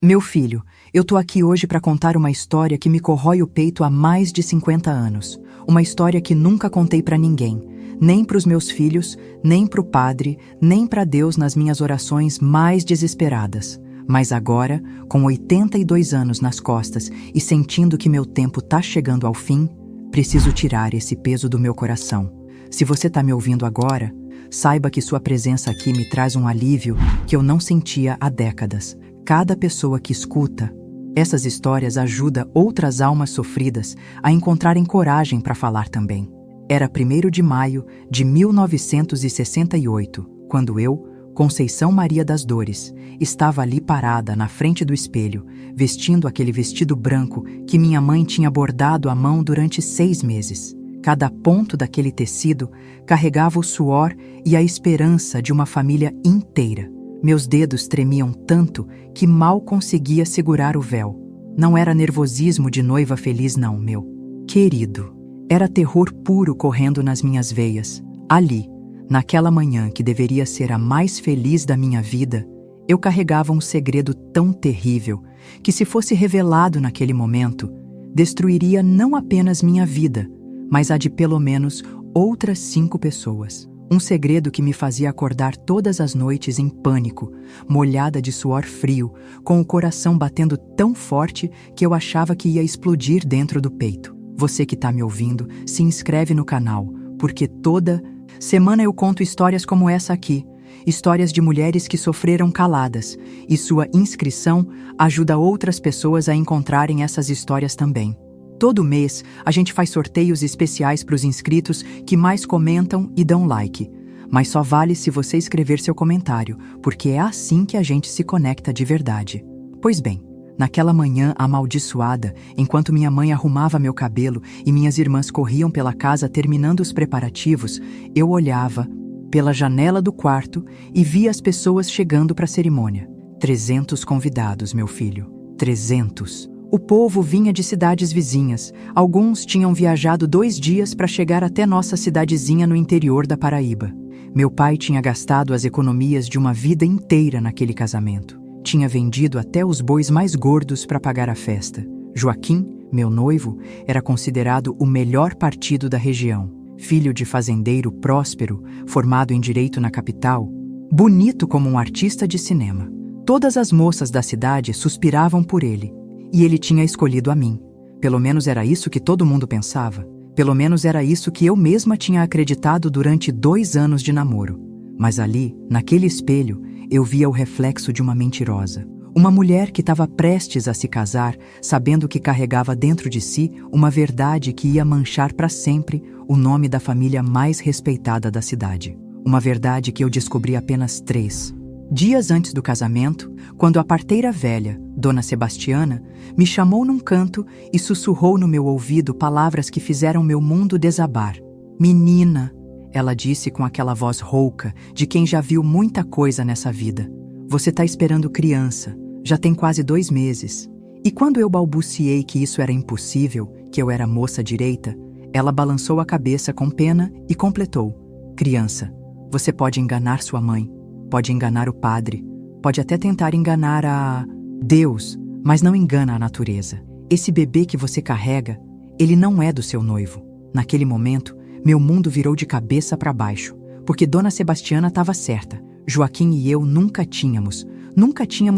Meu filho, eu tô aqui hoje para contar uma história que me corrói o peito há mais de 50 anos. Uma história que nunca contei para ninguém, nem para os meus filhos, nem para o padre, nem para Deus nas minhas orações mais desesperadas. Mas agora, com 82 anos nas costas e sentindo que meu tempo tá chegando ao fim, preciso tirar esse peso do meu coração. Se você tá me ouvindo agora, saiba que sua presença aqui me traz um alívio que eu não sentia há décadas. Cada pessoa que escuta essas histórias ajuda outras almas sofridas a encontrarem coragem para falar também. Era 1º de maio de 1968, quando eu, Conceição Maria das Dores, estava ali parada na frente do espelho, vestindo aquele vestido branco que minha mãe tinha bordado à mão durante 6 meses. Cada ponto daquele tecido carregava o suor e a esperança de uma família inteira. Meus dedos tremiam tanto que mal conseguia segurar o véu. Não era nervosismo de noiva feliz não, meu querido. Era terror puro correndo nas minhas veias. Ali, naquela manhã que deveria ser a mais feliz da minha vida, eu carregava um segredo tão terrível que, se fosse revelado naquele momento, destruiria não apenas minha vida, mas a de pelo menos outras 5 pessoas. Um segredo que me fazia acordar todas as noites em pânico, molhada de suor frio, com o coração batendo tão forte que eu achava que ia explodir dentro do peito. Você que está me ouvindo, se inscreve no canal, porque toda semana eu conto histórias como essa aqui, histórias de mulheres que sofreram caladas, e sua inscrição ajuda outras pessoas a encontrarem essas histórias também. Todo mês, a gente faz sorteios especiais para os inscritos que mais comentam e dão like. Mas só vale se você escrever seu comentário, porque é assim que a gente se conecta de verdade. Pois bem, naquela manhã amaldiçoada, enquanto minha mãe arrumava meu cabelo e minhas irmãs corriam pela casa terminando os preparativos, eu olhava pela janela do quarto e via as pessoas chegando para a cerimônia. 300 convidados, meu filho. 300. O povo vinha de cidades vizinhas. Alguns tinham viajado 2 dias para chegar até nossa cidadezinha no interior da Paraíba. Meu pai tinha gastado as economias de uma vida inteira naquele casamento. Tinha vendido até os bois mais gordos para pagar a festa. Joaquim, meu noivo, era considerado o melhor partido da região. Filho de fazendeiro próspero, formado em direito na capital, bonito como um artista de cinema. Todas as moças da cidade suspiravam por ele. E ele tinha escolhido a mim. Pelo menos era isso que todo mundo pensava. Pelo menos era isso que eu mesma tinha acreditado durante 2 anos de namoro. Mas ali, naquele espelho, eu via o reflexo de uma mentirosa. Uma mulher que estava prestes a se casar, sabendo que carregava dentro de si uma verdade que ia manchar para sempre o nome da família mais respeitada da cidade. Uma verdade que eu descobri apenas 3 dias antes do casamento, quando a parteira velha, Dona Sebastiana, me chamou num canto e sussurrou no meu ouvido palavras que fizeram meu mundo desabar. "Menina", ela disse com aquela voz rouca de quem já viu muita coisa nessa vida. "Você tá esperando criança, já tem quase 2 meses." E quando eu balbuciei que isso era impossível, que eu era moça direita, ela balançou a cabeça com pena e completou: "Criança, você pode enganar sua mãe, pode enganar o padre, pode até tentar enganar a Deus, mas não engana a natureza. Esse bebê que você carrega, ele não é do seu noivo." Naquele momento, meu mundo virou de cabeça para baixo, porque Dona Sebastiana estava certa. Joaquim e eu nunca tínhamos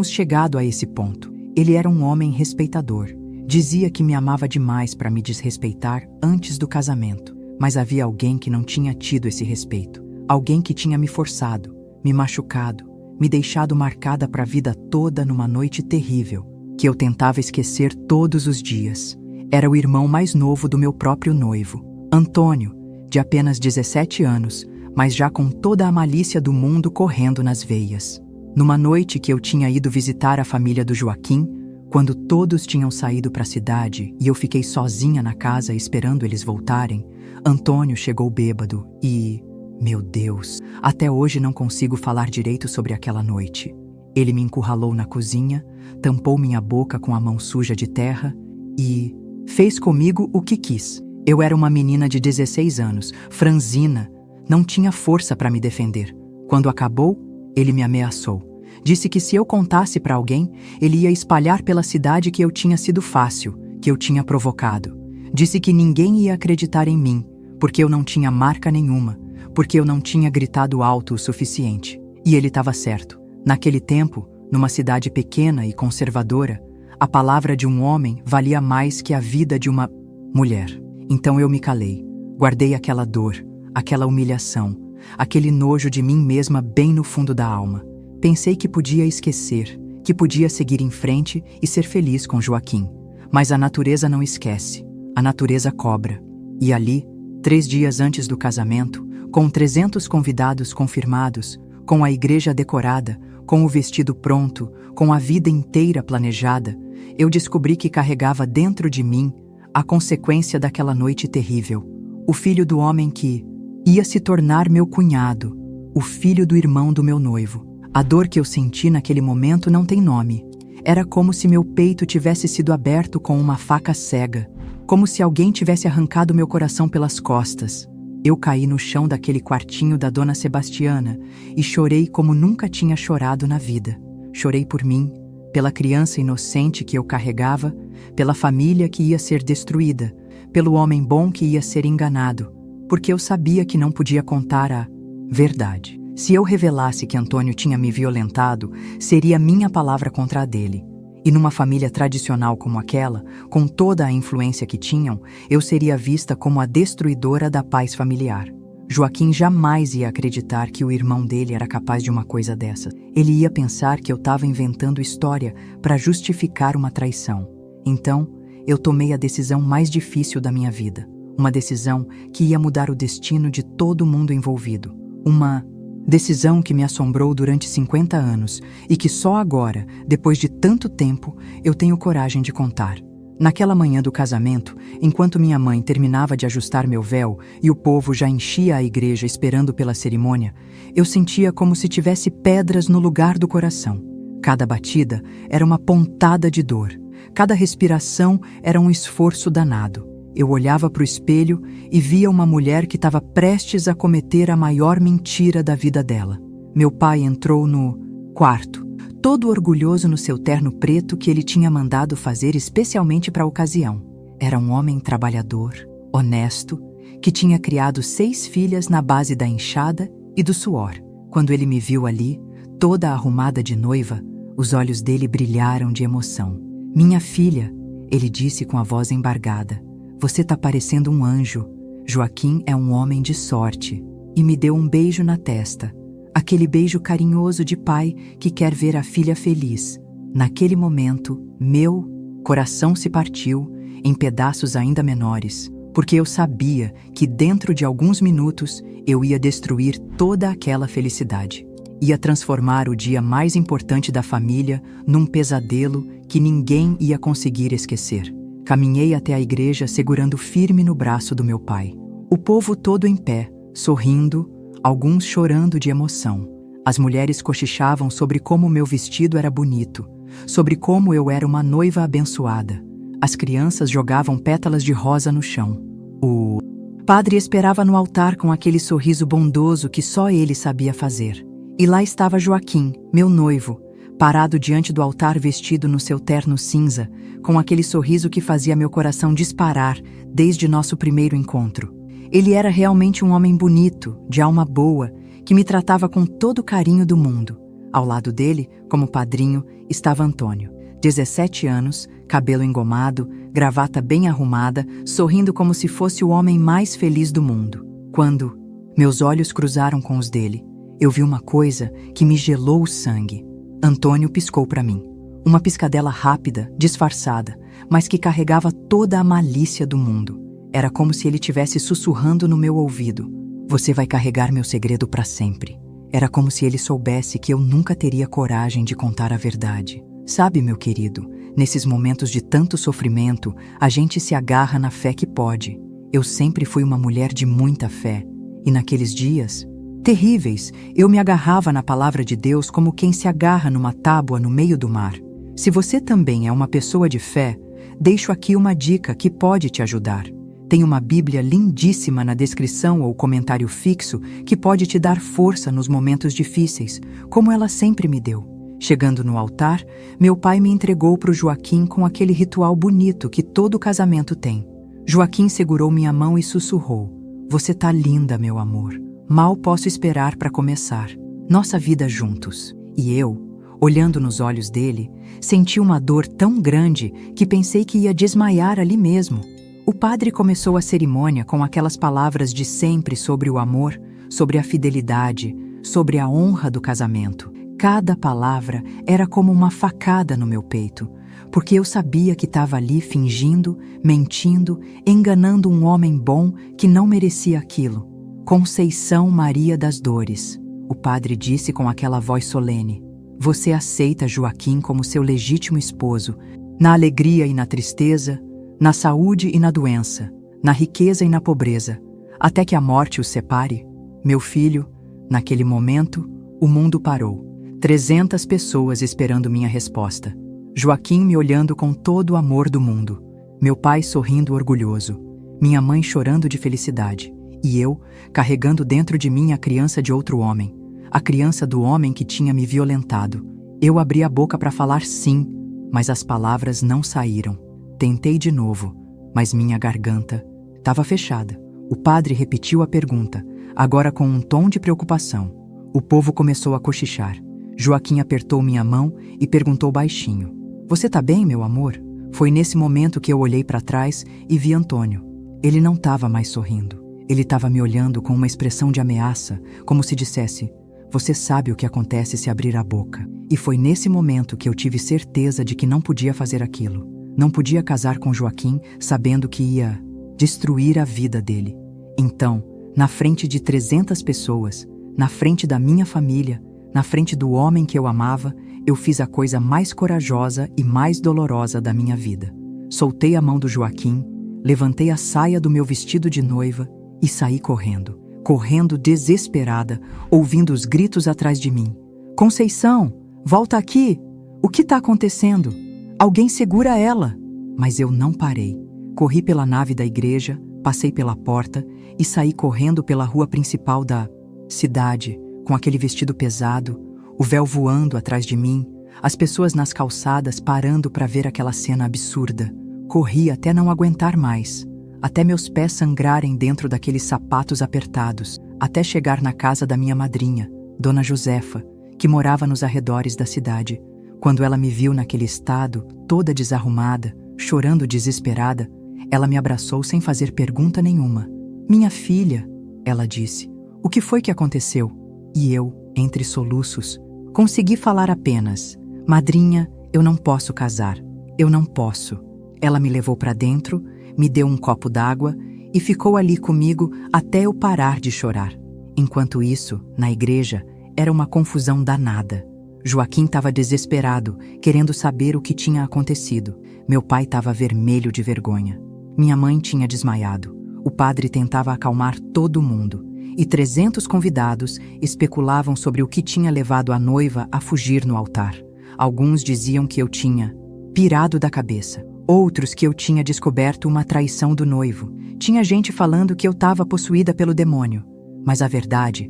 chegado a esse ponto. Ele era um homem respeitador. Dizia que me amava demais para me desrespeitar antes do casamento. Mas havia alguém que não tinha tido esse respeito. Alguém que tinha me forçado, me machucado, me deixado marcada para a vida toda numa noite terrível, que eu tentava esquecer todos os dias. Era o irmão mais novo do meu próprio noivo, Antônio, de apenas 17 anos, mas já com toda a malícia do mundo correndo nas veias. Numa noite que eu tinha ido visitar a família do Joaquim, quando todos tinham saído para a cidade e eu fiquei sozinha na casa esperando eles voltarem, Antônio chegou bêbado e... Meu Deus, até hoje não consigo falar direito sobre aquela noite. Ele me encurralou na cozinha, tampou minha boca com a mão suja de terra e fez comigo o que quis. Eu era uma menina de 16 anos, franzina, não tinha força para me defender. Quando acabou, ele me ameaçou. Disse que se eu contasse para alguém, ele ia espalhar pela cidade que eu tinha sido fácil, que eu tinha provocado. Disse que ninguém ia acreditar em mim, porque eu não tinha marca nenhuma, porque eu não tinha gritado alto o suficiente. E ele estava certo. Naquele tempo, numa cidade pequena e conservadora, a palavra de um homem valia mais que a vida de uma mulher. Então eu me calei, guardei aquela dor, aquela humilhação, aquele nojo de mim mesma bem no fundo da alma. Pensei que podia esquecer, que podia seguir em frente e ser feliz com Joaquim. Mas a natureza não esquece, a natureza cobra. E ali, 3 dias antes do casamento, com 300 convidados confirmados, com a igreja decorada, com o vestido pronto, com a vida inteira planejada, eu descobri que carregava dentro de mim a consequência daquela noite terrível. O filho do homem que ia se tornar meu cunhado, o filho do irmão do meu noivo. A dor que eu senti naquele momento não tem nome. Era como se meu peito tivesse sido aberto com uma faca cega, como se alguém tivesse arrancado meu coração pelas costas. Eu caí no chão daquele quartinho da Dona Sebastiana e chorei como nunca tinha chorado na vida. Chorei por mim, pela criança inocente que eu carregava, pela família que ia ser destruída, pelo homem bom que ia ser enganado, porque eu sabia que não podia contar a verdade. Se eu revelasse que Antônio tinha me violentado, seria minha palavra contra a dele. E numa família tradicional como aquela, com toda a influência que tinham, eu seria vista como a destruidora da paz familiar. Joaquim jamais ia acreditar que o irmão dele era capaz de uma coisa dessa. Ele ia pensar que eu estava inventando história para justificar uma traição. Então, eu tomei a decisão mais difícil da minha vida. Uma decisão que ia mudar o destino de todo mundo envolvido. Uma decisão que me assombrou durante 50 anos e que só agora, depois de tanto tempo, eu tenho coragem de contar. Naquela manhã do casamento, enquanto minha mãe terminava de ajustar meu véu e o povo já enchia a igreja esperando pela cerimônia, eu sentia como se tivesse pedras no lugar do coração. Cada batida era uma pontada de dor. Cada respiração era um esforço danado. Eu olhava para o espelho e via uma mulher que estava prestes a cometer a maior mentira da vida dela. Meu pai entrou no quarto, todo orgulhoso no seu terno preto que ele tinha mandado fazer especialmente para a ocasião. Era um homem trabalhador, honesto, que tinha criado 6 filhas na base da enxada e do suor. Quando ele me viu ali, toda arrumada de noiva, os olhos dele brilharam de emoção. "Minha filha", ele disse com a voz embargada, "você tá parecendo um anjo. Joaquim é um homem de sorte." E me deu um beijo na testa. Aquele beijo carinhoso de pai que quer ver a filha feliz. Naquele momento, meu coração se partiu em pedaços ainda menores, porque eu sabia que dentro de alguns minutos eu ia destruir toda aquela felicidade. Ia transformar o dia mais importante da família num pesadelo que ninguém ia conseguir esquecer. Caminhei até a igreja segurando firme no braço do meu pai. O povo todo em pé, sorrindo, alguns chorando de emoção. As mulheres cochichavam sobre como meu vestido era bonito, sobre como eu era uma noiva abençoada. As crianças jogavam pétalas de rosa no chão. O padre esperava no altar com aquele sorriso bondoso que só ele sabia fazer. E lá estava Joaquim, meu noivo, parado diante do altar vestido no seu terno cinza, com aquele sorriso que fazia meu coração disparar desde nosso primeiro encontro. Ele era realmente um homem bonito, de alma boa, que me tratava com todo o carinho do mundo. Ao lado dele, como padrinho, estava Antônio. 17 anos, cabelo engomado, gravata bem arrumada, sorrindo como se fosse o homem mais feliz do mundo. Quando meus olhos cruzaram com os dele, eu vi uma coisa que me gelou o sangue. Antônio piscou para mim. Uma piscadela rápida, disfarçada, mas que carregava toda a malícia do mundo. Era como se ele estivesse sussurrando no meu ouvido: "Você vai carregar meu segredo para sempre." Era como se ele soubesse que eu nunca teria coragem de contar a verdade. Sabe, meu querido, nesses momentos de tanto sofrimento, a gente se agarra na fé que pode. Eu sempre fui uma mulher de muita fé. E naqueles dias terríveis, eu me agarrava na palavra de Deus como quem se agarra numa tábua no meio do mar. Se você também é uma pessoa de fé, deixo aqui uma dica que pode te ajudar. Tem uma Bíblia lindíssima na descrição ou comentário fixo que pode te dar força nos momentos difíceis, como ela sempre me deu. Chegando no altar, meu pai me entregou para o Joaquim com aquele ritual bonito que todo casamento tem. Joaquim segurou minha mão e sussurrou: "Você tá linda, meu amor. Mal posso esperar para começar nossa vida juntos." E eu, olhando nos olhos dele, senti uma dor tão grande que pensei que ia desmaiar ali mesmo. O padre começou a cerimônia com aquelas palavras de sempre sobre o amor, sobre a fidelidade, sobre a honra do casamento. Cada palavra era como uma facada no meu peito, porque eu sabia que estava ali fingindo, mentindo, enganando um homem bom que não merecia aquilo. "Conceição Maria das Dores", o padre disse com aquela voz solene. "Você aceita Joaquim como seu legítimo esposo, na alegria e na tristeza, na saúde e na doença, na riqueza e na pobreza, até que a morte os separe?" Meu filho, naquele momento, o mundo parou. 300 pessoas esperando minha resposta. Joaquim me olhando com todo o amor do mundo. Meu pai sorrindo orgulhoso. Minha mãe chorando de felicidade. E eu, carregando dentro de mim a criança de outro homem. A criança do homem que tinha me violentado. Eu abri a boca para falar sim, mas as palavras não saíram. Tentei de novo, mas minha garganta estava fechada. O padre repetiu a pergunta, agora com um tom de preocupação. O povo começou a cochichar. Joaquim apertou minha mão e perguntou baixinho: "Você tá bem, meu amor?" Foi nesse momento que eu olhei para trás e vi Antônio. Ele não estava mais sorrindo. Ele estava me olhando com uma expressão de ameaça, como se dissesse: "Você sabe o que acontece se abrir a boca." E foi nesse momento que eu tive certeza de que não podia fazer aquilo. Não podia casar com Joaquim sabendo que ia destruir a vida dele. Então, na frente de 300 pessoas, na frente da minha família, na frente do homem que eu amava, eu fiz a coisa mais corajosa e mais dolorosa da minha vida. Soltei a mão do Joaquim, levantei a saia do meu vestido de noiva e saí correndo. Correndo desesperada, ouvindo os gritos atrás de mim. "Conceição, volta aqui! O que está acontecendo? Alguém segura ela!" Mas eu não parei. Corri pela nave da igreja, passei pela porta e saí correndo pela rua principal da cidade, com aquele vestido pesado, o véu voando atrás de mim, as pessoas nas calçadas parando para ver aquela cena absurda. Corri até não aguentar mais, até meus pés sangrarem dentro daqueles sapatos apertados, até chegar na casa da minha madrinha, Dona Josefa, que morava nos arredores da cidade. Quando ela me viu naquele estado, toda desarrumada, chorando desesperada, ela me abraçou sem fazer pergunta nenhuma. "Minha filha", ela disse, "o que foi que aconteceu?" E eu, entre soluços, consegui falar apenas: "Madrinha, eu não posso casar. Eu não posso." Ela me levou para dentro, me deu um copo d'água e ficou ali comigo até eu parar de chorar. Enquanto isso, na igreja, era uma confusão danada. Joaquim estava desesperado, querendo saber o que tinha acontecido. Meu pai estava vermelho de vergonha. Minha mãe tinha desmaiado. O padre tentava acalmar todo mundo. E 300 convidados especulavam sobre o que tinha levado a noiva a fugir no altar. Alguns diziam que eu tinha pirado da cabeça. Outros que eu tinha descoberto uma traição do noivo. Tinha gente falando que eu estava possuída pelo demônio. Mas a verdade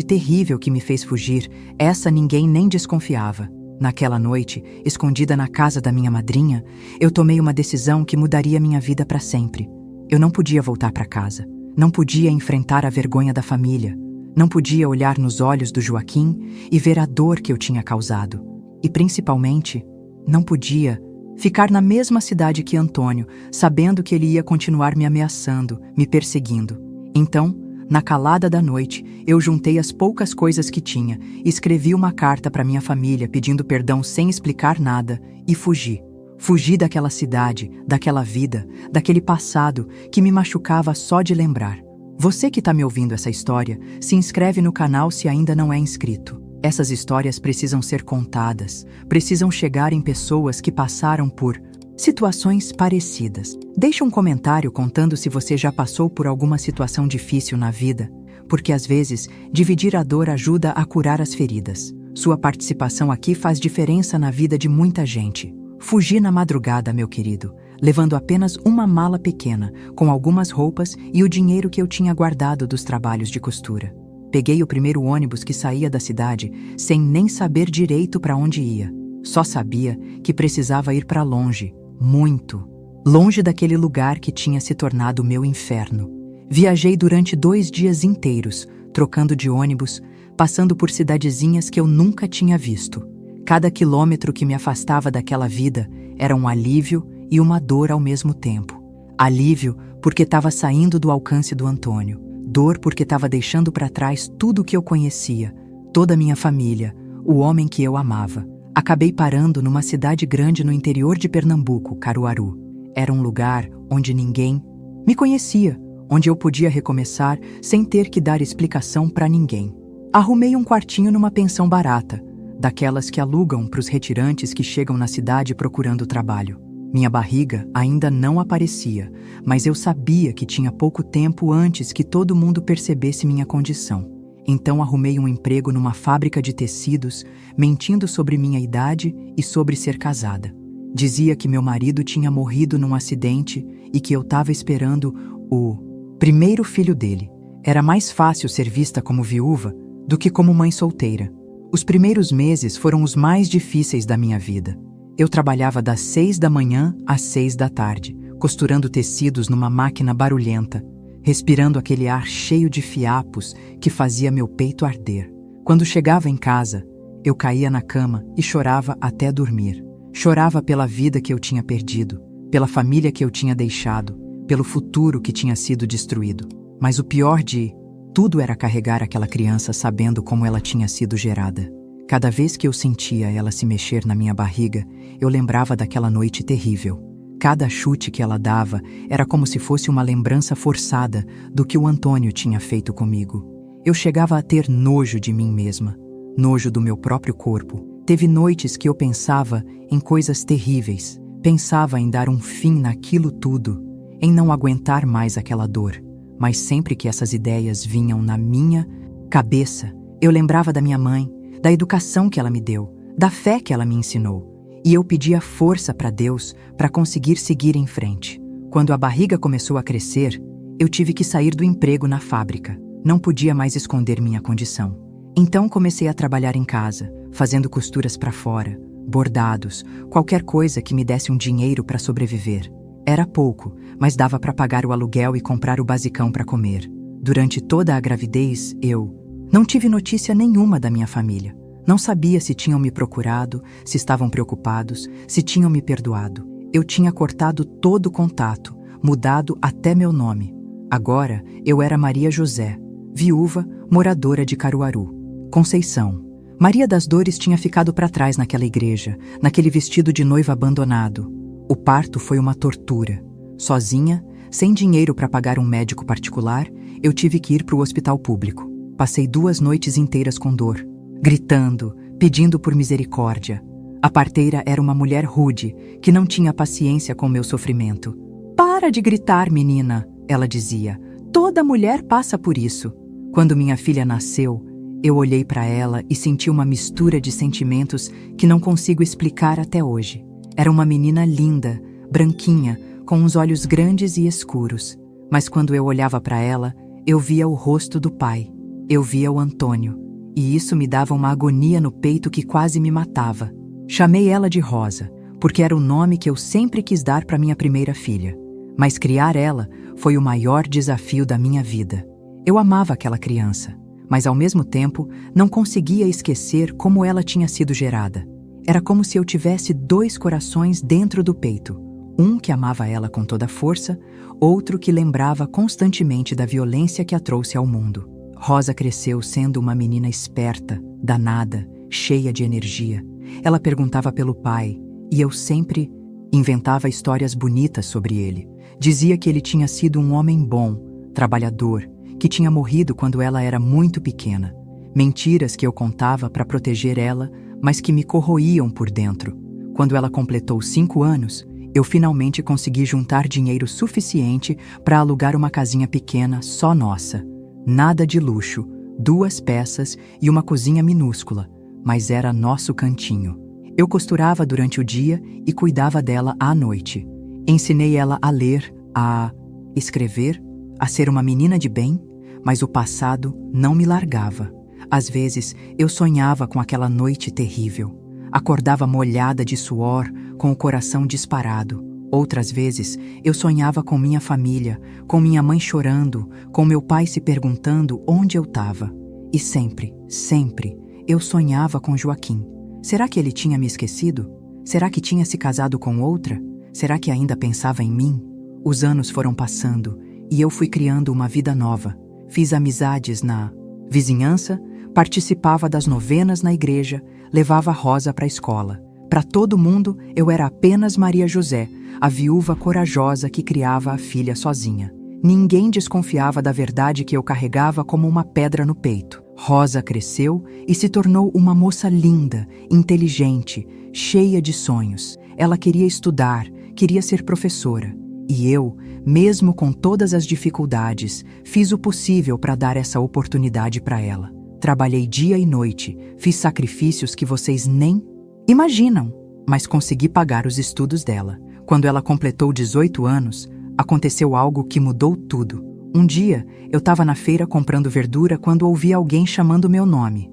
terrível que me fez fugir, essa ninguém nem desconfiava. Naquela noite, escondida na casa da minha madrinha, eu tomei uma decisão que mudaria minha vida para sempre. Eu não podia voltar para casa. Não podia enfrentar a vergonha da família. Não podia olhar nos olhos do Joaquim e ver a dor que eu tinha causado. E, principalmente, não podia ficar na mesma cidade que Antônio, sabendo que ele ia continuar me ameaçando, me perseguindo. Então, na calada da noite, eu juntei as poucas coisas que tinha, escrevi uma carta para minha família pedindo perdão sem explicar nada e fugi. Fugi daquela cidade, daquela vida, daquele passado que me machucava só de lembrar. Você que está me ouvindo essa história, se inscreve no canal se ainda não é inscrito. Essas histórias precisam ser contadas, precisam chegar em pessoas que passaram por situações parecidas. Deixe um comentário contando se você já passou por alguma situação difícil na vida, porque às vezes dividir a dor ajuda a curar as feridas. Sua participação aqui faz diferença na vida de muita gente. Fugi na madrugada, meu querido, levando apenas uma mala pequena, com algumas roupas e o dinheiro que eu tinha guardado dos trabalhos de costura. Peguei o primeiro ônibus que saía da cidade sem nem saber direito para onde ia. Só sabia que precisava ir para longe, muito. Longe daquele lugar que tinha se tornado meu inferno. Viajei durante 2 dias inteiros, trocando de ônibus, passando por cidadezinhas que eu nunca tinha visto. Cada quilômetro que me afastava daquela vida era um alívio e uma dor ao mesmo tempo. Alívio porque estava saindo do alcance do Antônio. Dor porque estava deixando para trás tudo o que eu conhecia, toda a minha família, o homem que eu amava. Acabei parando numa cidade grande no interior de Pernambuco, Caruaru. Era um lugar onde ninguém me conhecia, onde eu podia recomeçar sem ter que dar explicação para ninguém. Arrumei um quartinho numa pensão barata, daquelas que alugam para os retirantes que chegam na cidade procurando trabalho. Minha barriga ainda não aparecia, mas eu sabia que tinha pouco tempo antes que todo mundo percebesse minha condição. Então arrumei um emprego numa fábrica de tecidos, mentindo sobre minha idade e sobre ser casada. Dizia que meu marido tinha morrido num acidente e que eu estava esperando o primeiro filho dele. Era mais fácil ser vista como viúva do que como mãe solteira. Os primeiros meses foram os mais difíceis da minha vida. Eu trabalhava das 6 da manhã às 6 da tarde, costurando tecidos numa máquina barulhenta, respirando aquele ar cheio de fiapos que fazia meu peito arder. Quando chegava em casa, eu caía na cama e chorava até dormir. Chorava pela vida que eu tinha perdido, pela família que eu tinha deixado, pelo futuro que tinha sido destruído. Mas o pior de tudo era carregar aquela criança sabendo como ela tinha sido gerada. Cada vez que eu sentia ela se mexer na minha barriga, eu lembrava daquela noite terrível. Cada chute que ela dava era como se fosse uma lembrança forçada do que o Antônio tinha feito comigo. Eu chegava a ter nojo de mim mesma, nojo do meu próprio corpo. Teve noites que eu pensava em coisas terríveis, pensava em dar um fim naquilo tudo, em não aguentar mais aquela dor. Mas sempre que essas ideias vinham na minha cabeça, eu lembrava da minha mãe, da educação que ela me deu, da fé que ela me ensinou. E eu pedia força para Deus para conseguir seguir em frente. Quando a barriga começou a crescer, eu tive que sair do emprego na fábrica. Não podia mais esconder minha condição. Então comecei a trabalhar em casa, fazendo costuras para fora, bordados, qualquer coisa que me desse um dinheiro para sobreviver. Era pouco, mas dava para pagar o aluguel e comprar o basicão para comer. Durante toda a gravidez, eu não tive notícia nenhuma da minha família. Não sabia se tinham me procurado, se estavam preocupados, se tinham me perdoado. Eu tinha cortado todo o contato, mudado até meu nome. Agora eu era Maria José, viúva, moradora de Caruaru. Conceição. Maria das Dores tinha ficado para trás naquela igreja, naquele vestido de noiva abandonado. O parto foi uma tortura. Sozinha, sem dinheiro para pagar um médico particular, eu tive que ir para o hospital público. Passei 2 noites inteiras com dor, gritando, pedindo por misericórdia. A parteira era uma mulher rude, que não tinha paciência com meu sofrimento. "Para de gritar, menina", ela dizia. "Toda mulher passa por isso." Quando minha filha nasceu, eu olhei para ela e senti uma mistura de sentimentos que não consigo explicar até hoje. Era uma menina linda, branquinha, com uns olhos grandes e escuros. Mas quando eu olhava para ela, eu via o rosto do pai. Eu via o Antônio, e isso me dava uma agonia no peito que quase me matava. Chamei ela de Rosa, porque era o nome que eu sempre quis dar para minha primeira filha. Mas criar ela foi o maior desafio da minha vida. Eu amava aquela criança, mas ao mesmo tempo não conseguia esquecer como ela tinha sido gerada. Era como se eu tivesse 2 corações dentro do peito. Um que amava ela com toda a força, outro que lembrava constantemente da violência que a trouxe ao mundo. Rosa cresceu sendo uma menina esperta, danada, cheia de energia. Ela perguntava pelo pai, e eu sempre inventava histórias bonitas sobre ele. Dizia que ele tinha sido um homem bom, trabalhador, que tinha morrido quando ela era muito pequena. Mentiras que eu contava para proteger ela, mas que me corroíam por dentro. Quando ela completou 5 anos, eu finalmente consegui juntar dinheiro suficiente para alugar uma casinha pequena só nossa. Nada de luxo, 2 peças e uma cozinha minúscula, mas era nosso cantinho. Eu costurava durante o dia e cuidava dela à noite. Ensinei ela a ler, a escrever, a ser uma menina de bem, mas o passado não me largava. Às vezes, eu sonhava com aquela noite terrível. Acordava molhada de suor, com o coração disparado. Outras vezes, eu sonhava com minha família, com minha mãe chorando, com meu pai se perguntando onde eu estava. E sempre, sempre, eu sonhava com Joaquim. Será que ele tinha me esquecido? Será que tinha se casado com outra? Será que ainda pensava em mim? Os anos foram passando e eu fui criando uma vida nova. Fiz amizades na vizinhança, participava das novenas na igreja, levava Rosa para a escola. Para todo mundo, eu era apenas Maria José, a viúva corajosa que criava a filha sozinha. Ninguém desconfiava da verdade que eu carregava como uma pedra no peito. Rosa cresceu e se tornou uma moça linda, inteligente, cheia de sonhos. Ela queria estudar, queria ser professora. E eu, mesmo com todas as dificuldades, fiz o possível para dar essa oportunidade para ela. Trabalhei dia e noite, fiz sacrifícios que vocês nem imaginam, mas consegui pagar os estudos dela. Quando ela completou 18 anos, aconteceu algo que mudou tudo. Um dia, eu estava na feira comprando verdura quando ouvi alguém chamando meu nome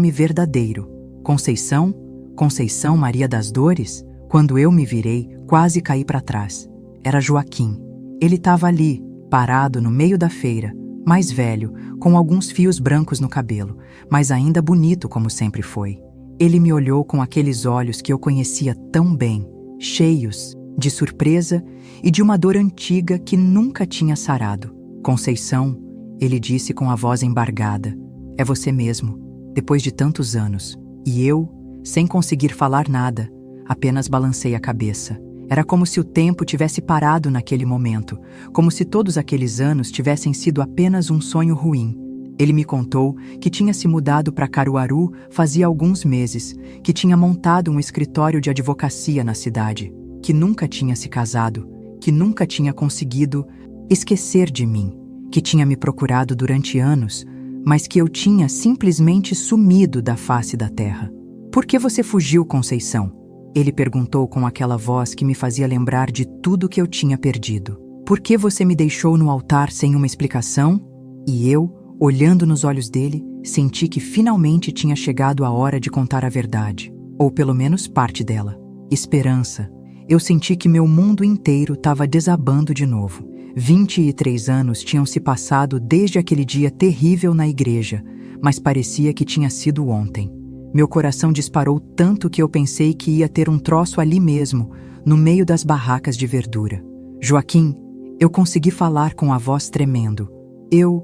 verdadeiro. Conceição? Conceição Maria das Dores? Quando eu me virei, quase caí para trás. Era Joaquim. Ele estava ali, parado no meio da feira, mais velho, com alguns fios brancos no cabelo, mas ainda bonito como sempre foi. Ele me olhou com aqueles olhos que eu conhecia tão bem, cheios de surpresa e de uma dor antiga que nunca tinha sarado. Conceição, ele disse com a voz embargada, é você mesmo, depois de tantos anos. E eu, sem conseguir falar nada, apenas balancei a cabeça. Era como se o tempo tivesse parado naquele momento, como se todos aqueles anos tivessem sido apenas um sonho ruim. Ele me contou que tinha se mudado para Caruaru fazia alguns meses, que tinha montado um escritório de advocacia na cidade, que nunca tinha se casado, que nunca tinha conseguido esquecer de mim, que tinha me procurado durante anos, mas que eu tinha simplesmente sumido da face da terra. Por que você fugiu, Conceição? Ele perguntou com aquela voz que me fazia lembrar de tudo que eu tinha perdido. Por que você me deixou no altar sem uma explicação? E eu, olhando nos olhos dele, senti que finalmente tinha chegado a hora de contar a verdade, ou pelo menos parte dela. Esperança. Eu senti que meu mundo inteiro estava desabando de novo. 23 anos tinham se passado desde aquele dia terrível na igreja, mas parecia que tinha sido ontem. Meu coração disparou tanto que eu pensei que ia ter um troço ali mesmo, no meio das barracas de verdura. Joaquim, eu consegui falar com a voz tremendo. Eu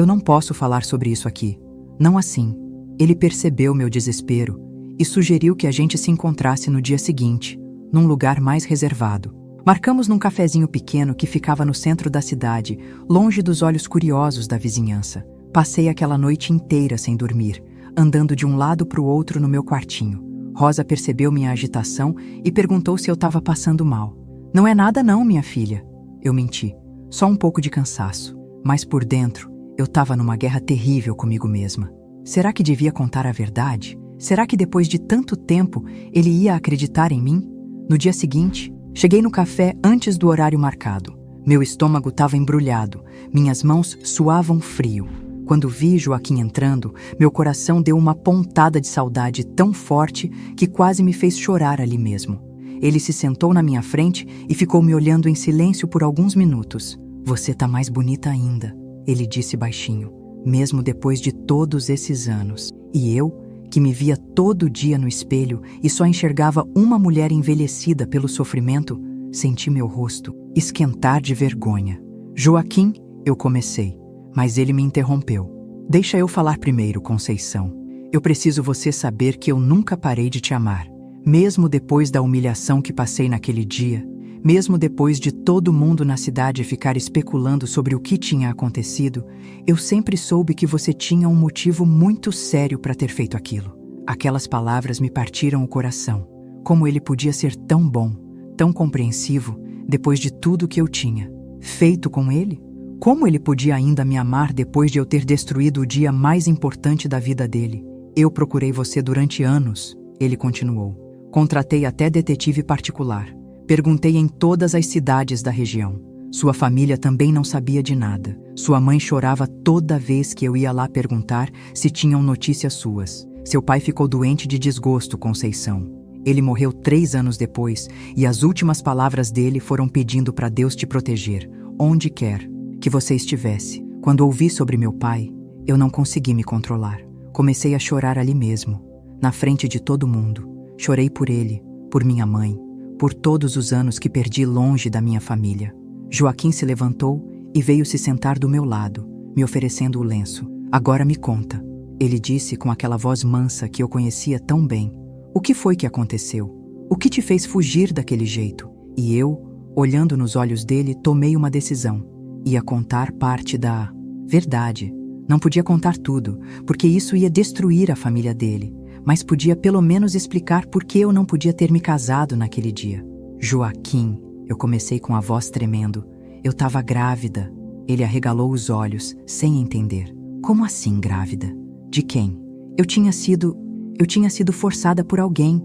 não posso falar sobre isso aqui. Não assim. Ele percebeu meu desespero e sugeriu que a gente se encontrasse no dia seguinte, num lugar mais reservado. Marcamos num cafezinho pequeno que ficava no centro da cidade, longe dos olhos curiosos da vizinhança. Passei aquela noite inteira sem dormir, andando de um lado para o outro no meu quartinho. Rosa percebeu minha agitação e perguntou se eu estava passando mal. Não é nada não, minha filha. Eu menti. Só um pouco de cansaço. Mas por dentro, eu estava numa guerra terrível comigo mesma. Será que devia contar a verdade? Será que depois de tanto tempo ele ia acreditar em mim? No dia seguinte, cheguei no café antes do horário marcado. Meu estômago estava embrulhado, minhas mãos suavam frio. Quando vi Joaquim entrando, meu coração deu uma pontada de saudade tão forte que quase me fez chorar ali mesmo. Ele se sentou na minha frente e ficou me olhando em silêncio por alguns minutos. Você tá mais bonita ainda, ele disse baixinho, mesmo depois de todos esses anos. E eu, que me via todo dia no espelho e só enxergava uma mulher envelhecida pelo sofrimento, senti meu rosto esquentar de vergonha. Joaquim, eu comecei, mas ele me interrompeu. Deixa eu falar primeiro, Conceição. Eu preciso você saber que eu nunca parei de te amar. Mesmo depois da humilhação que passei naquele dia, mesmo depois de todo mundo na cidade ficar especulando sobre o que tinha acontecido, eu sempre soube que você tinha um motivo muito sério para ter feito aquilo. Aquelas palavras me partiram o coração. Como ele podia ser tão bom, tão compreensivo, depois de tudo que eu tinha feito com ele? Como ele podia ainda me amar depois de eu ter destruído o dia mais importante da vida dele? Eu procurei você durante anos, ele continuou. Contratei até detetive particular. Perguntei em todas as cidades da região. Sua família também não sabia de nada. Sua mãe chorava toda vez que eu ia lá perguntar se tinham notícias suas. Seu pai ficou doente de desgosto, Conceição. Ele morreu 3 anos depois e as últimas palavras dele foram pedindo para Deus te proteger, onde quer que você estivesse. Quando ouvi sobre meu pai, eu não consegui me controlar. Comecei a chorar ali mesmo, na frente de todo mundo. Chorei por ele, por minha mãe, por todos os anos que perdi longe da minha família. Joaquim se levantou e veio se sentar do meu lado, me oferecendo o lenço. Agora me conta, ele disse com aquela voz mansa que eu conhecia tão bem. O que foi que aconteceu? O que te fez fugir daquele jeito? E eu, olhando nos olhos dele, tomei uma decisão. Ia contar parte da verdade. Não podia contar tudo, porque isso ia destruir a família dele, mas podia pelo menos explicar por que eu não podia ter me casado naquele dia. Joaquim, eu comecei com a voz tremendo. Eu estava grávida. Ele arregalou os olhos, sem entender. Como assim grávida? De quem? Eu tinha sido forçada por alguém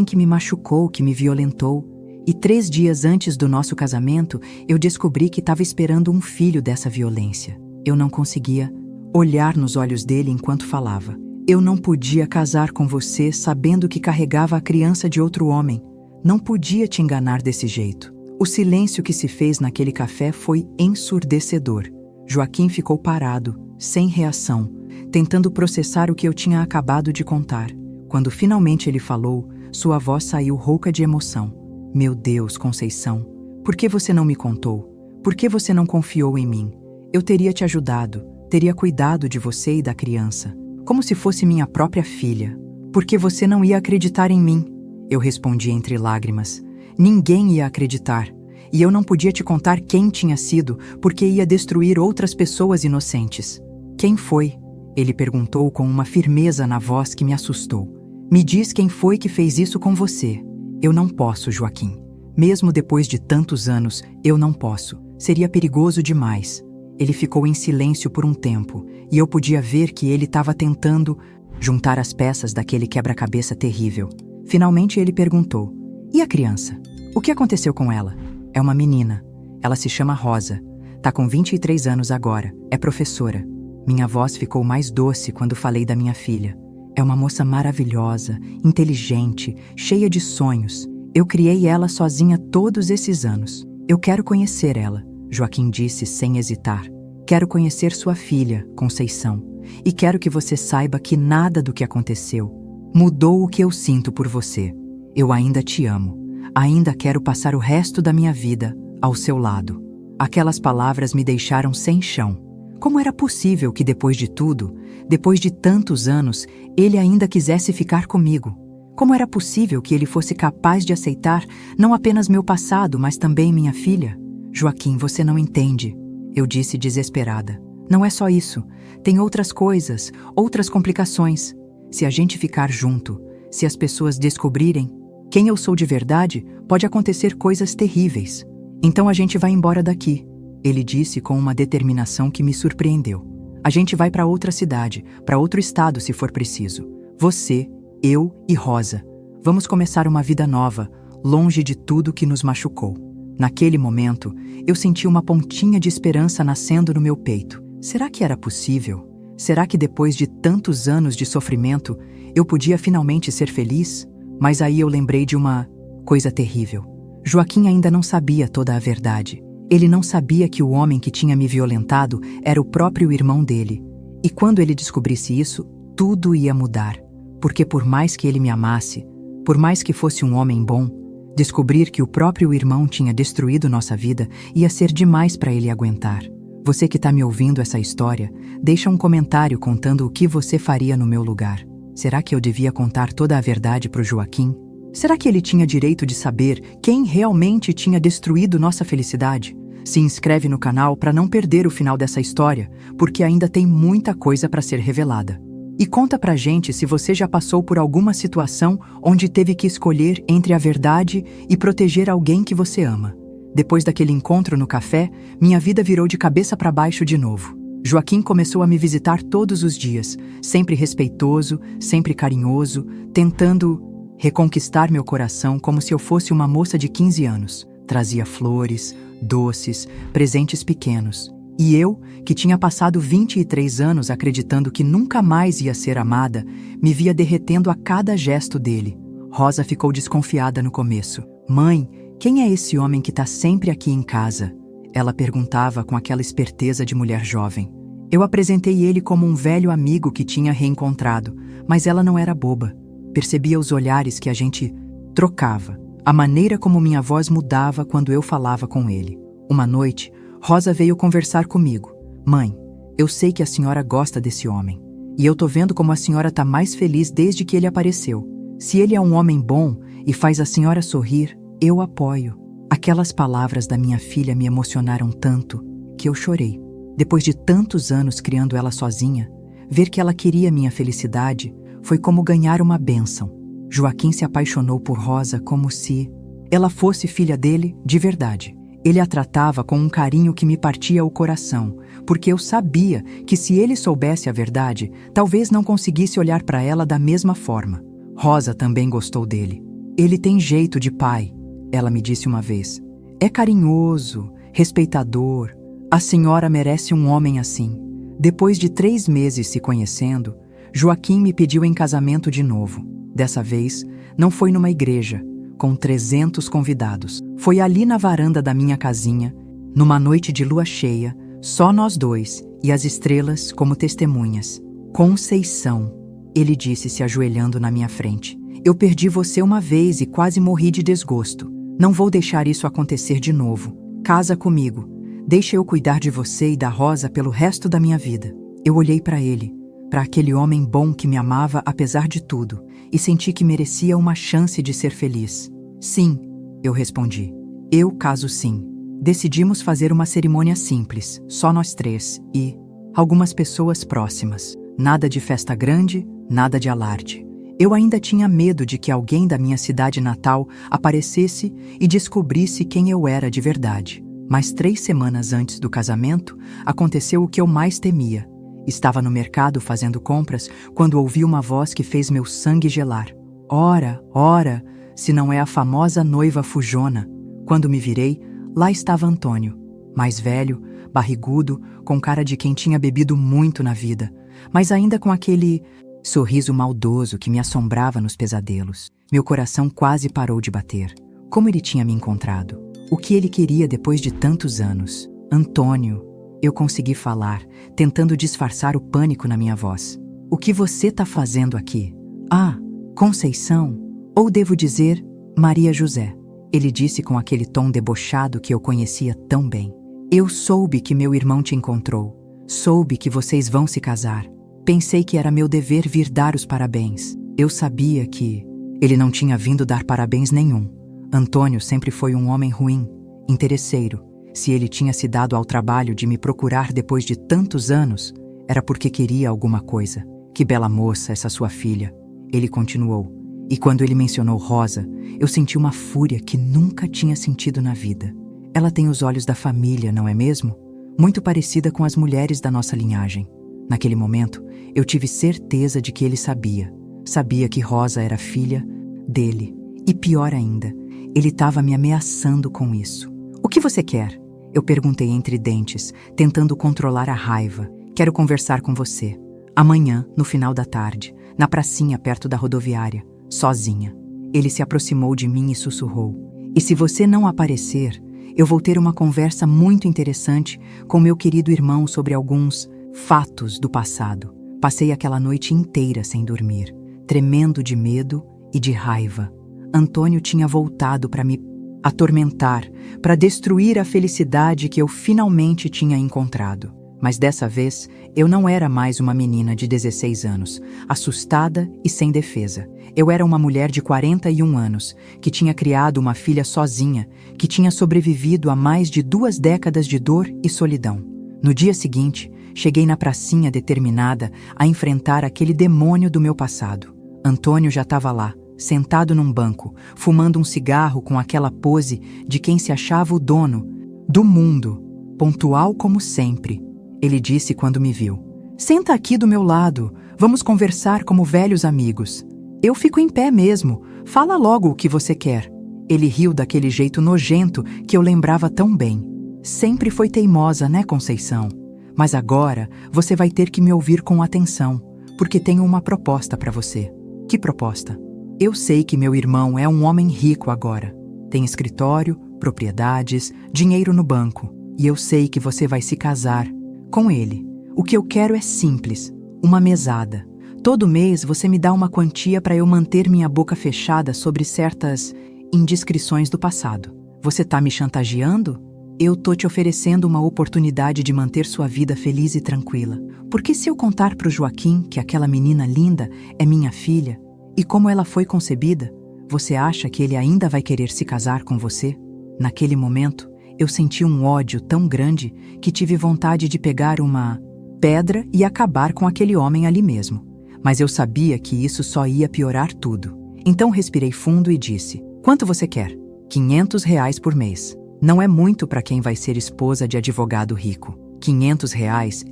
que me machucou, que me violentou. E 3 dias antes do nosso casamento, eu descobri que estava esperando um filho dessa violência. Eu não conseguia olhar nos olhos dele enquanto falava. Eu não podia casar com você sabendo que carregava a criança de outro homem. Não podia te enganar desse jeito. O silêncio que se fez naquele café foi ensurdecedor. Joaquim ficou parado, sem reação, tentando processar o que eu tinha acabado de contar. Quando finalmente ele falou, sua voz saiu rouca de emoção. Meu Deus, Conceição, por que você não me contou? Por que você não confiou em mim? Eu teria te ajudado, teria cuidado de você e da criança, como se fosse minha própria filha. Por que você não ia acreditar em mim? Eu respondi entre lágrimas. Ninguém ia acreditar. E eu não podia te contar quem tinha sido, porque ia destruir outras pessoas inocentes. Quem foi? Ele perguntou com uma firmeza na voz que me assustou. Me diz quem foi que fez isso com você. Eu não posso, Joaquim. Mesmo depois de tantos anos, eu não posso. Seria perigoso demais. Ele ficou em silêncio por um tempo, e eu podia ver que ele estava tentando juntar as peças daquele quebra-cabeça terrível. Finalmente ele perguntou: e a criança? O que aconteceu com ela? É uma menina. Ela se chama Rosa. Tá com 23 anos agora. É professora. Minha voz ficou mais doce quando falei da minha filha. É uma moça maravilhosa, inteligente, cheia de sonhos. Eu criei ela sozinha todos esses anos. Eu quero conhecer ela, Joaquim disse sem hesitar. Quero conhecer sua filha, Conceição. E quero que você saiba que nada do que aconteceu mudou o que eu sinto por você. Eu ainda te amo. Ainda quero passar o resto da minha vida ao seu lado. Aquelas palavras me deixaram sem chão. Como era possível que depois de tudo, depois de tantos anos, ele ainda quisesse ficar comigo? Como era possível que ele fosse capaz de aceitar não apenas meu passado, mas também minha filha? Joaquim, você não entende, eu disse desesperada. Não é só isso. Tem outras coisas, outras complicações. Se a gente ficar junto, se as pessoas descobrirem quem eu sou de verdade, pode acontecer coisas terríveis. Então a gente vai embora daqui, ele disse com uma determinação que me surpreendeu. A gente vai para outra cidade, para outro estado se for preciso. Você, eu e Rosa. Vamos começar uma vida nova, longe de tudo que nos machucou. Naquele momento, eu senti uma pontinha de esperança nascendo no meu peito. Será que era possível? Será que depois de tantos anos de sofrimento, eu podia finalmente ser feliz? Mas aí eu lembrei de uma coisa terrível. Joaquim ainda não sabia toda a verdade. Ele não sabia que o homem que tinha me violentado era o próprio irmão dele. E quando ele descobrisse isso, tudo ia mudar. Porque por mais que ele me amasse, por mais que fosse um homem bom, descobrir que o próprio irmão tinha destruído nossa vida ia ser demais para ele aguentar. Você que está me ouvindo essa história, deixa um comentário contando o que você faria no meu lugar. Será que eu devia contar toda a verdade para o Joaquim? Será que ele tinha direito de saber quem realmente tinha destruído nossa felicidade? Se inscreve no canal para não perder o final dessa história, porque ainda tem muita coisa para ser revelada. E conta pra gente se você já passou por alguma situação onde teve que escolher entre a verdade e proteger alguém que você ama. Depois daquele encontro no café, minha vida virou de cabeça para baixo de novo. Joaquim começou a me visitar todos os dias, sempre respeitoso, sempre carinhoso, tentando reconquistar meu coração como se eu fosse uma moça de 15 anos. Trazia flores, doces, presentes pequenos. E eu, que tinha passado 23 anos acreditando que nunca mais ia ser amada, me via derretendo a cada gesto dele. Rosa ficou desconfiada no começo. Mãe, quem é esse homem que está sempre aqui em casa? Ela perguntava com aquela esperteza de mulher jovem. Eu apresentei ele como um velho amigo que tinha reencontrado, mas ela não era boba. Percebia os olhares que a gente trocava, a maneira como minha voz mudava quando eu falava com ele. Uma noite, Rosa veio conversar comigo. Mãe, eu sei que a senhora gosta desse homem, e eu tô vendo como a senhora tá mais feliz desde que ele apareceu. Se ele é um homem bom e faz a senhora sorrir, eu apoio. Aquelas palavras da minha filha me emocionaram tanto que eu chorei. Depois de tantos anos criando ela sozinha, ver que ela queria minha felicidade foi como ganhar uma bênção. Joaquim se apaixonou por Rosa como se ela fosse filha dele de verdade. Ele a tratava com um carinho que me partia o coração, porque eu sabia que se ele soubesse a verdade, talvez não conseguisse olhar para ela da mesma forma. Rosa também gostou dele. Ele tem jeito de pai, ela me disse uma vez. É carinhoso, respeitador. A senhora merece um homem assim. Depois de 3 meses se conhecendo, Joaquim me pediu em casamento de novo. Dessa vez, não foi numa igreja, com 300 convidados. Foi ali na varanda da minha casinha, numa noite de lua cheia, só nós dois e as estrelas como testemunhas. Conceição, ele disse se ajoelhando na minha frente. Eu perdi você uma vez e quase morri de desgosto. Não vou deixar isso acontecer de novo. Casa comigo. Deixa eu cuidar de você e da Rosa pelo resto da minha vida. Eu olhei para ele, para aquele homem bom que me amava apesar de tudo, e senti que merecia uma chance de ser feliz. Sim, eu respondi. Eu caso sim. Decidimos fazer uma cerimônia simples, só nós 3 e algumas pessoas próximas. Nada de festa grande, nada de alarde. Eu ainda tinha medo de que alguém da minha cidade natal aparecesse e descobrisse quem eu era de verdade. Mas 3 semanas antes do casamento, aconteceu o que eu mais temia. Estava no mercado fazendo compras quando ouvi uma voz que fez meu sangue gelar. Ora, ora, se não é a famosa noiva fujona. Quando me virei, lá estava Antônio. Mais velho, barrigudo, com cara de quem tinha bebido muito na vida, mas ainda com aquele sorriso maldoso que me assombrava nos pesadelos. Meu coração quase parou de bater. Como ele tinha me encontrado? O que ele queria depois de tantos anos? Antônio, eu consegui falar, tentando disfarçar o pânico na minha voz. O que você está fazendo aqui? Ah, Conceição, ou devo dizer, Maria José. Ele disse com aquele tom debochado que eu conhecia tão bem. Eu soube que meu irmão te encontrou. Soube que vocês vão se casar. Pensei que era meu dever vir dar os parabéns. Eu sabia que ele não tinha vindo dar parabéns nenhum. Antônio sempre foi um homem ruim, interesseiro. Se ele tinha se dado ao trabalho de me procurar depois de tantos anos, era porque queria alguma coisa. Que bela moça essa sua filha. Ele continuou. E quando ele mencionou Rosa, eu senti uma fúria que nunca tinha sentido na vida. Ela tem os olhos da família, não é mesmo? Muito parecida com as mulheres da nossa linhagem. Naquele momento, eu tive certeza de que ele sabia. Sabia que Rosa era filha dele. E pior ainda, ele estava me ameaçando com isso. O que você quer? Eu perguntei entre dentes, tentando controlar a raiva. Quero conversar com você. Amanhã, no final da tarde, na pracinha perto da rodoviária, sozinha. Ele se aproximou de mim e sussurrou. E se você não aparecer, eu vou ter uma conversa muito interessante com meu querido irmão sobre alguns fatos do passado. Passei aquela noite inteira sem dormir, tremendo de medo e de raiva. Antônio tinha voltado para me atormentar, para destruir a felicidade que eu finalmente tinha encontrado. Mas dessa vez, eu não era mais uma menina de 16 anos, assustada e sem defesa. Eu era uma mulher de 41 anos, que tinha criado uma filha sozinha, que tinha sobrevivido a mais de 2 décadas de dor e solidão. No dia seguinte, cheguei na pracinha determinada a enfrentar aquele demônio do meu passado. Antônio já estava lá, sentado num banco, fumando um cigarro com aquela pose de quem se achava o dono do mundo, pontual como sempre. Ele disse quando me viu. Senta aqui do meu lado, vamos conversar como velhos amigos. Eu fico em pé mesmo, fala logo o que você quer. Ele riu daquele jeito nojento que eu lembrava tão bem. Sempre foi teimosa, né, Conceição? Mas agora você vai ter que me ouvir com atenção, porque tenho uma proposta para você. Que proposta? Eu sei que meu irmão é um homem rico agora. Tem escritório, propriedades, dinheiro no banco. E eu sei que você vai se casar com ele. O que eu quero é simples, uma mesada. Todo mês você me dá uma quantia para eu manter minha boca fechada sobre certas indiscrições do passado. Você tá me chantageando? Eu tô te oferecendo uma oportunidade de manter sua vida feliz e tranquila. Porque se eu contar pro Joaquim que aquela menina linda é minha filha e como ela foi concebida, você acha que ele ainda vai querer se casar com você? Naquele momento, eu senti um ódio tão grande que tive vontade de pegar uma pedra e acabar com aquele homem ali mesmo. Mas eu sabia que isso só ia piorar tudo. Então respirei fundo e disse: quanto você quer? R$ 500 por mês. Não é muito para quem vai ser esposa de advogado rico. R$ 500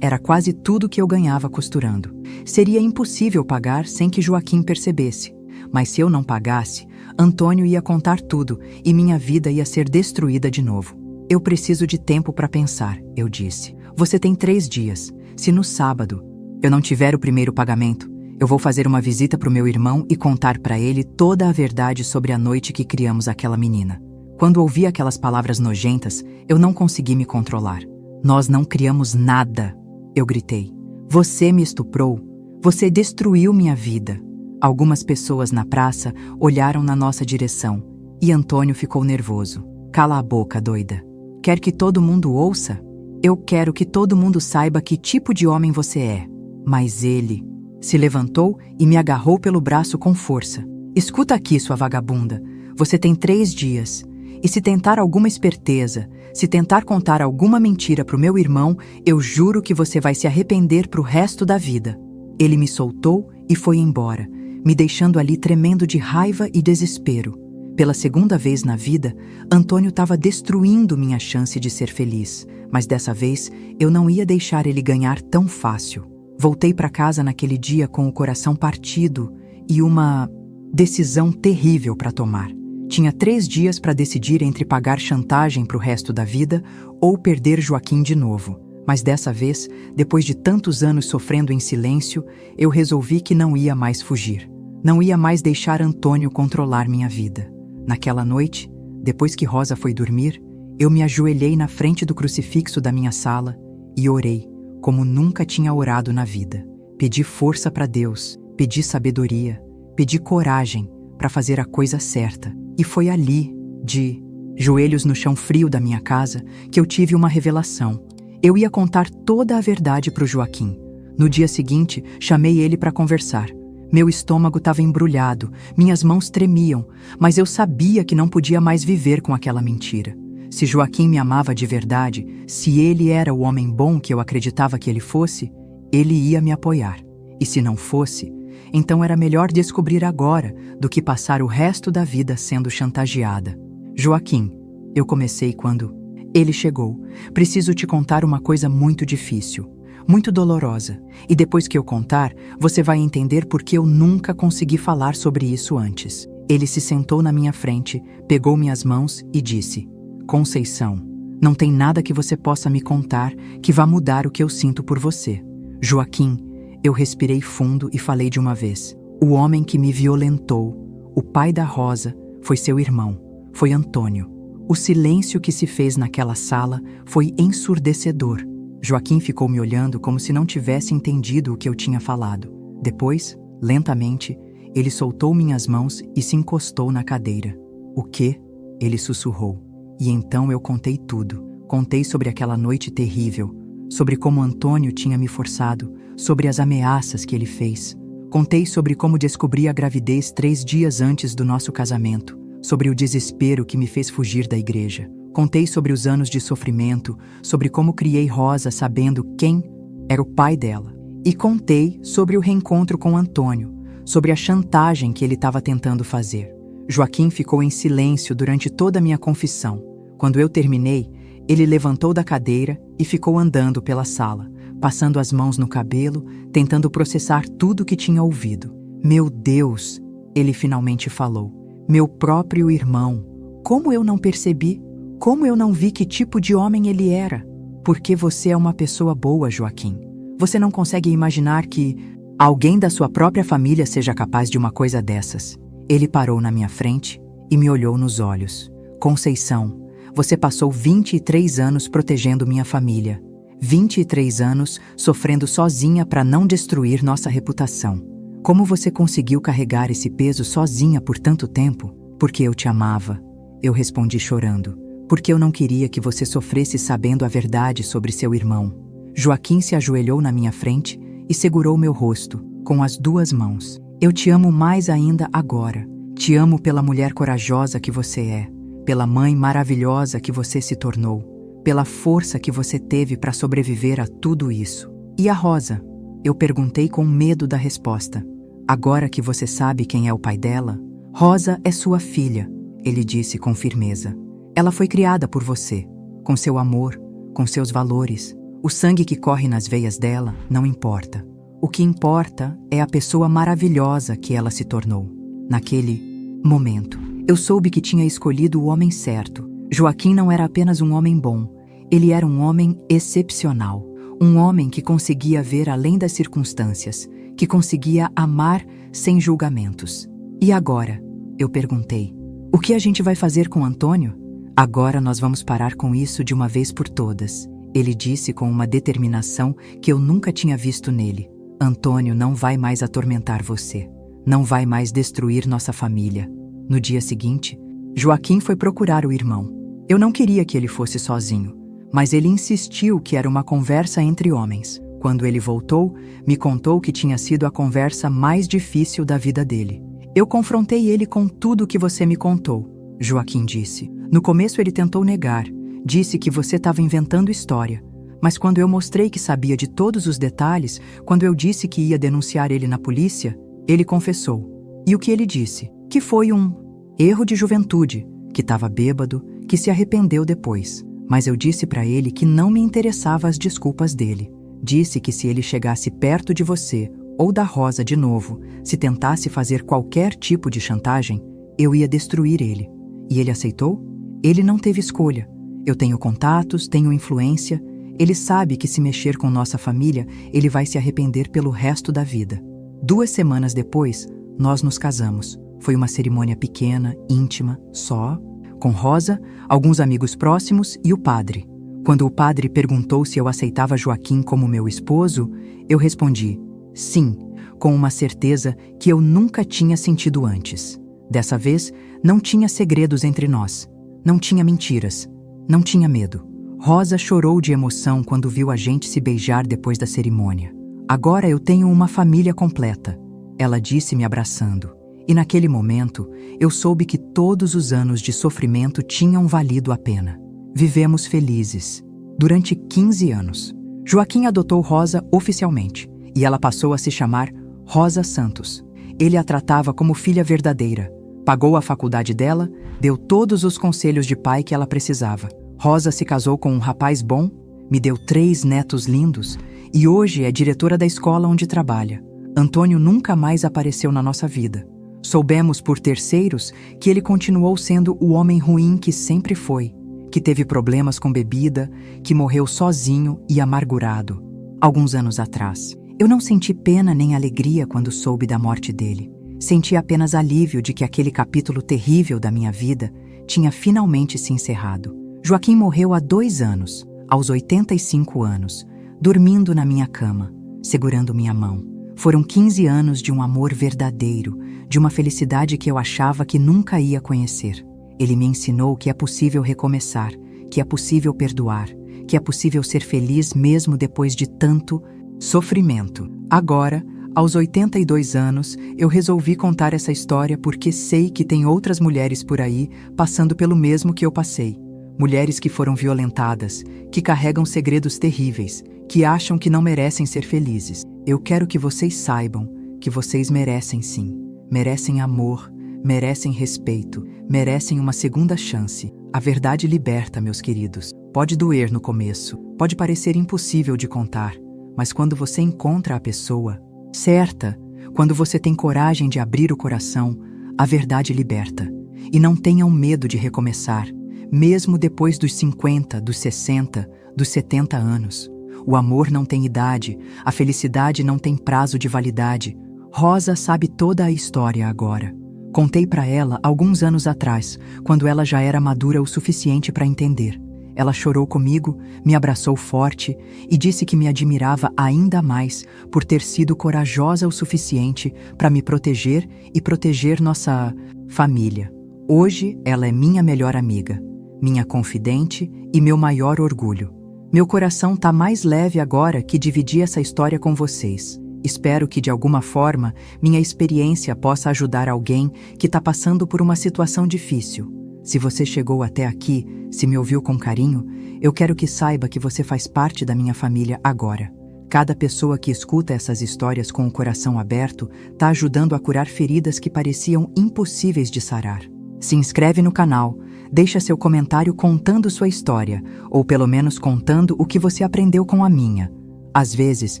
era quase tudo que eu ganhava costurando. Seria impossível pagar sem que Joaquim percebesse. Mas se eu não pagasse, Antônio ia contar tudo e minha vida ia ser destruída de novo. Eu preciso de tempo para pensar, eu disse. Você tem 3 dias. Se no sábado eu não tiver o primeiro pagamento, eu vou fazer uma visita para o meu irmão e contar para ele toda a verdade sobre a noite que criamos aquela menina. Quando ouvi aquelas palavras nojentas, eu não consegui me controlar. Nós não criamos nada, eu gritei. Você me estuprou. Você destruiu minha vida. Algumas pessoas na praça olharam na nossa direção e Antônio ficou nervoso. Cala a boca, doida. Quer que todo mundo ouça? Eu quero que todo mundo saiba que tipo de homem você é. Mas ele se levantou e me agarrou pelo braço com força. Escuta aqui, sua vagabunda. Você tem 3 dias. E se tentar alguma esperteza, se tentar contar alguma mentira pro meu irmão, eu juro que você vai se arrepender pro resto da vida. Ele me soltou e foi embora, me deixando ali tremendo de raiva e desespero. Pela segunda vez na vida, Antônio estava destruindo minha chance de ser feliz, mas dessa vez eu não ia deixar ele ganhar tão fácil. Voltei para casa naquele dia com o coração partido e uma decisão terrível para tomar. Tinha 3 dias para decidir entre pagar chantagem para o resto da vida ou perder Joaquim de novo. Mas dessa vez, depois de tantos anos sofrendo em silêncio, eu resolvi que não ia mais fugir. Não ia mais deixar Antônio controlar minha vida. Naquela noite, depois que Rosa foi dormir, eu me ajoelhei na frente do crucifixo da minha sala e orei, como nunca tinha orado na vida. Pedi força para Deus, pedi sabedoria, pedi coragem para fazer a coisa certa. E foi ali, de joelhos no chão frio da minha casa, que eu tive uma revelação. Eu ia contar toda a verdade para o Joaquim. No dia seguinte, chamei ele para conversar. Meu estômago estava embrulhado, minhas mãos tremiam, mas eu sabia que não podia mais viver com aquela mentira. Se Joaquim me amava de verdade, se ele era o homem bom que eu acreditava que ele fosse, ele ia me apoiar. E se não fosse, então era melhor descobrir agora do que passar o resto da vida sendo chantageada. Joaquim, eu comecei quando ele chegou. Preciso te contar uma coisa muito difícil, muito dolorosa. E depois que eu contar, você vai entender por que eu nunca consegui falar sobre isso antes. Ele se sentou na minha frente, pegou minhas mãos e disse: Conceição, não tem nada que você possa me contar que vá mudar o que eu sinto por você. Joaquim, eu respirei fundo e falei de uma vez. O homem que me violentou, o pai da Rosa, foi seu irmão, foi Antônio. O silêncio que se fez naquela sala foi ensurdecedor. Joaquim ficou me olhando como se não tivesse entendido o que eu tinha falado. Depois, lentamente, ele soltou minhas mãos e se encostou na cadeira. O quê? Ele sussurrou. E então eu contei tudo. Contei sobre aquela noite terrível, sobre como Antônio tinha me forçado, sobre as ameaças que ele fez. Contei sobre como descobri a gravidez 3 dias antes do nosso casamento, sobre o desespero que me fez fugir da igreja. Contei sobre os anos de sofrimento, sobre como criei Rosa sabendo quem era o pai dela. E contei sobre o reencontro com Antônio, sobre a chantagem que ele estava tentando fazer. Joaquim ficou em silêncio durante toda a minha confissão. Quando eu terminei, ele levantou da cadeira e ficou andando pela sala, passando as mãos no cabelo, tentando processar tudo o que tinha ouvido. Meu Deus, ele finalmente falou. Meu próprio irmão. Como eu não percebi? Como eu não vi que tipo de homem ele era? Porque você é uma pessoa boa, Joaquim. Você não consegue imaginar que alguém da sua própria família seja capaz de uma coisa dessas. Ele parou na minha frente e me olhou nos olhos. Conceição, você passou 23 anos protegendo minha família. 23 anos sofrendo sozinha para não destruir nossa reputação. Como você conseguiu carregar esse peso sozinha por tanto tempo? Porque eu te amava. Eu respondi chorando. Porque eu não queria que você sofresse sabendo a verdade sobre seu irmão. Joaquim se ajoelhou na minha frente e segurou meu rosto, com as 2 mãos. Eu te amo mais ainda agora. Te amo pela mulher corajosa que você é, pela mãe maravilhosa que você se tornou, pela força que você teve para sobreviver a tudo isso. E a Rosa? Eu perguntei com medo da resposta. Agora que você sabe quem é o pai dela, Rosa é sua filha, ele disse com firmeza. Ela foi criada por você, com seu amor, com seus valores. O sangue que corre nas veias dela não importa. O que importa é a pessoa maravilhosa que ela se tornou. Naquele momento, eu soube que tinha escolhido o homem certo. Joaquim não era apenas um homem bom, ele era um homem excepcional. Um homem que conseguia ver além das circunstâncias, que conseguia amar sem julgamentos. E agora? Eu perguntei. O que a gente vai fazer com Antônio? Agora nós vamos parar com isso de uma vez por todas. Ele disse com uma determinação que eu nunca tinha visto nele. Antônio não vai mais atormentar você. Não vai mais destruir nossa família. No dia seguinte, Joaquim foi procurar o irmão. Eu não queria que ele fosse sozinho, mas ele insistiu que era uma conversa entre homens. Quando ele voltou, me contou que tinha sido a conversa mais difícil da vida dele. Eu confrontei ele com tudo o que você me contou, Joaquim disse. No começo ele tentou negar, disse que você estava inventando história. Mas quando eu mostrei que sabia de todos os detalhes, quando eu disse que ia denunciar ele na polícia, ele confessou. E o que ele disse? Que foi um erro de juventude, que estava bêbado, que se arrependeu depois. Mas eu disse para ele que não me interessava as desculpas dele. Disse que se ele chegasse perto de você ou da Rosa de novo, se tentasse fazer qualquer tipo de chantagem, eu ia destruir ele. E ele aceitou? Ele não teve escolha. Eu tenho contatos, tenho influência. Ele sabe que se mexer com nossa família, ele vai se arrepender pelo resto da vida. 2 semanas depois, nós nos casamos. Foi uma cerimônia pequena, íntima, só, com Rosa, alguns amigos próximos e o padre. Quando o padre perguntou se eu aceitava Joaquim como meu esposo, eu respondi, sim, com uma certeza que eu nunca tinha sentido antes. Dessa vez, não tinha segredos entre nós, não tinha mentiras, não tinha medo. Rosa chorou de emoção quando viu a gente se beijar depois da cerimônia. Agora eu tenho uma família completa, ela disse me abraçando. E naquele momento, eu soube que todos os anos de sofrimento tinham valido a pena. Vivemos felizes. Durante 15 anos. Joaquim adotou Rosa oficialmente, e ela passou a se chamar Rosa Santos. Ele a tratava como filha verdadeira. Pagou a faculdade dela, deu todos os conselhos de pai que ela precisava. Rosa se casou com um rapaz bom, me deu 3 netos lindos, e hoje é diretora da escola onde trabalha. Antônio nunca mais apareceu na nossa vida. Soubemos por terceiros que ele continuou sendo o homem ruim que sempre foi, que teve problemas com bebida, que morreu sozinho e amargurado. Alguns anos atrás, eu não senti pena nem alegria quando soube da morte dele. Senti apenas alívio de que aquele capítulo terrível da minha vida tinha finalmente se encerrado. Joaquim morreu há 2 anos, aos 85 anos, dormindo na minha cama, segurando minha mão. Foram 15 anos de um amor verdadeiro, de uma felicidade que eu achava que nunca ia conhecer. Ele me ensinou que é possível recomeçar, que é possível perdoar, que é possível ser feliz mesmo depois de tanto sofrimento. Agora, aos 82 anos, eu resolvi contar essa história porque sei que tem outras mulheres por aí passando pelo mesmo que eu passei. Mulheres que foram violentadas, que carregam segredos terríveis, que acham que não merecem ser felizes. Eu quero que vocês saibam que vocês merecem sim. Merecem amor, merecem respeito, merecem uma segunda chance. A verdade liberta, meus queridos. Pode doer no começo, pode parecer impossível de contar, mas quando você encontra a pessoa certa, quando você tem coragem de abrir o coração, a verdade liberta. E não tenham medo de recomeçar, mesmo depois dos 50, dos 60, dos 70 anos. O amor não tem idade, a felicidade não tem prazo de validade. Rosa sabe toda a história agora. Contei para ela alguns anos atrás, quando ela já era madura o suficiente para entender. Ela chorou comigo, me abraçou forte e disse que me admirava ainda mais por ter sido corajosa o suficiente para me proteger e proteger nossa família. Hoje ela é minha melhor amiga, minha confidente e meu maior orgulho. Meu coração tá mais leve agora que dividir essa história com vocês. Espero que, de alguma forma, minha experiência possa ajudar alguém que está passando por uma situação difícil. Se você chegou até aqui, se me ouviu com carinho, eu quero que saiba que você faz parte da minha família agora. Cada pessoa que escuta essas histórias com o coração aberto está ajudando a curar feridas que pareciam impossíveis de sarar. Se inscreve no canal, deixa seu comentário contando sua história, ou pelo menos contando o que você aprendeu com a minha. Às vezes,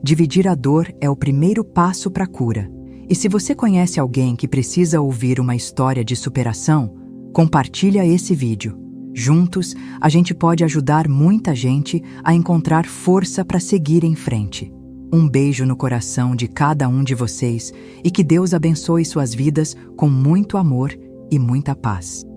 dividir a dor é o primeiro passo para a cura. E se você conhece alguém que precisa ouvir uma história de superação, compartilha esse vídeo. Juntos, a gente pode ajudar muita gente a encontrar força para seguir em frente. Um beijo no coração de cada um de vocês e que Deus abençoe suas vidas com muito amor e muita paz.